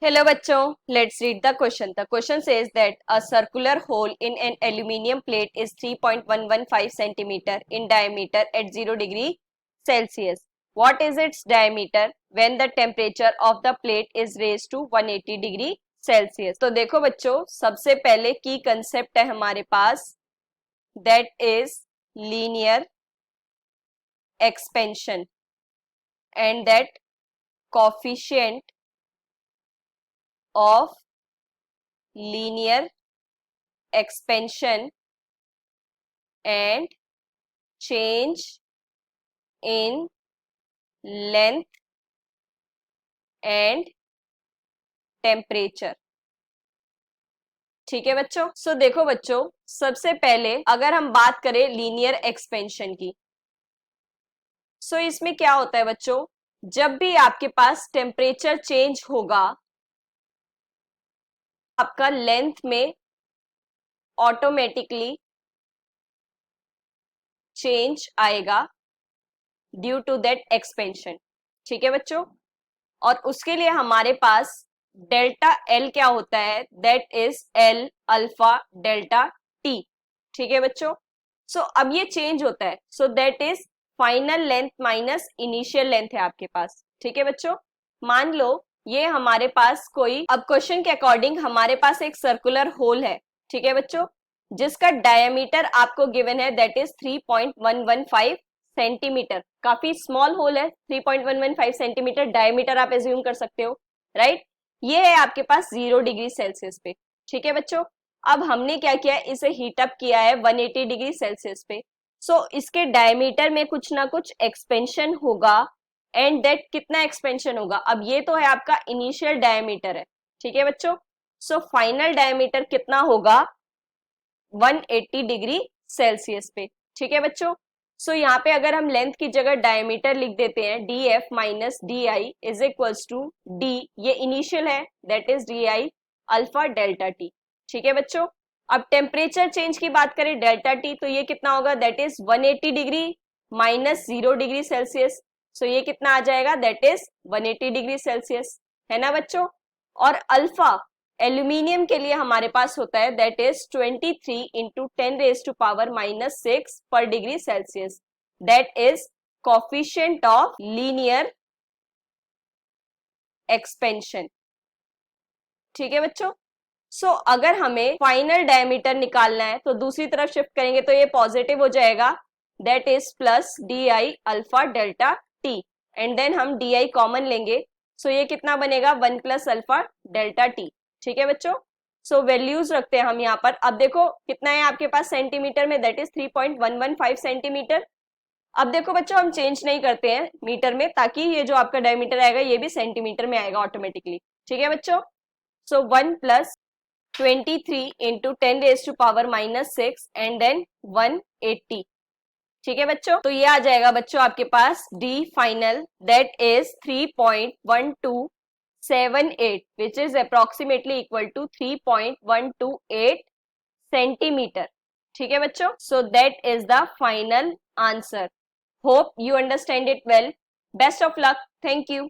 Hello bachcho, let's read the question. The question says that a circular hole in an aluminium plate is 3.115 centimeter in diameter at 0 degree Celsius. What is its diameter when the temperature of the plate is raised to 180 degree Celsius? तो देखो बच्चों, सबसे पहले की concept है हमारे पास, that is linear expansion and that coefficient of linear expansion and change in length and temperature. ठीक है बच्चों. सो देखो बच्चों, सबसे पहले अगर हम बात करें लीनियर एक्सपेंशन की, सो इसमें क्या होता है बच्चों, जब भी आपके पास टेम्परेचर चेंज होगा आपका लेंथ में ऑटोमेटिकली चेंज आएगा ड्यू टू दैट एक्सपेंशन. ठीक है बच्चों, और उसके लिए हमारे पास डेल्टा एल क्या होता है, that is L alpha delta T. ठीक है बच्चों. सो अब ये चेंज होता है, सो that is final length minus initial length है आपके पास. ठीक है बच्चों, मान लो ये हमारे पास कोई, अब क्वेश्चन के अकॉर्डिंग हमारे पास एक सर्कुलर होल है. ठीक है बच्चों, जिसका डायमीटर आपको गिवन है दैट इज 3.115 सेंटीमीटर. काफी स्मॉल होल है, 3.115 सेंटीमीटर डायमीटर आप एज्यूम कर सकते हो, राइट. ये है आपके पास 0 डिग्री सेल्सियस पे. ठीक है बच्चों, अब हमने क्या किया, इसे हीट अप किया है 180 डिग्री सेल्सियस पे. सो इसके डायमीटर में कुछ ना कुछ एक्सपेंशन होगा एंड दैट कितना एक्सपेंशन होगा, अब ये तो है आपका इनिशियल डायमीटर है. ठीक है बच्चों, सो फाइनल डायमीटर कितना होगा 180 डिग्री सेल्सियस पे. ठीक है बच्चों, सो यहाँ पे अगर हम लेंथ की जगह डायमीटर लिख देते हैं, D F minus D I is equals to D, ये इनिशियल है that is D I alpha delta T. ठीक है बच्चों, अब टेम्परेचर चेंज की बात करें डेल्टा टी, तो ये कितना होगा, that is 180 degree minus 0 degree Celsius. So ये कितना आ जाएगा, दैट इज 180 डिग्री सेल्सियस, है ना बच्चों. और अल्फा एल्यूमिनियम के लिए हमारे पास होता है दैट इज 23 इंटू 10⁻⁻⁻6 पर degree Celsius. That is coefficient of linear expansion. ठीक है बच्चों, सो अगर हमें फाइनल डायमीटर निकालना है तो दूसरी तरफ शिफ्ट करेंगे तो ये पॉजिटिव हो जाएगा, that is plus D I alpha delta T, and then हम डी आई कॉमन लेंगे. सो ये कितना बनेगा, 1 प्लस अल्फा डेल्टा टी. ठीक है बच्चों, सो वैल्यूज रखते हैं हम यहाँ पर. अब देखो कितना है आपके पास सेंटीमीटर में, दैट इज 3.115 सेंटीमीटर. अब देखो बच्चों, हम चेंज नहीं करते हैं मीटर में, ताकि ये जो आपका डायमीटर आएगा ये भी सेंटीमीटर में आएगा ऑटोमेटिकली. ठीक है बच्चों, सो 1 प्लस 23 इंटू 10⁻⁻6 एंड देन 180. ठीक है बच्चों, तो ये आ जाएगा बच्चों आपके पास the final, that is 3.1278 which is approximately equal to 3.128 centimetre. ठीक है बच्चों, so that is the final answer. Hope you understand it well. Best of luck. Thank you.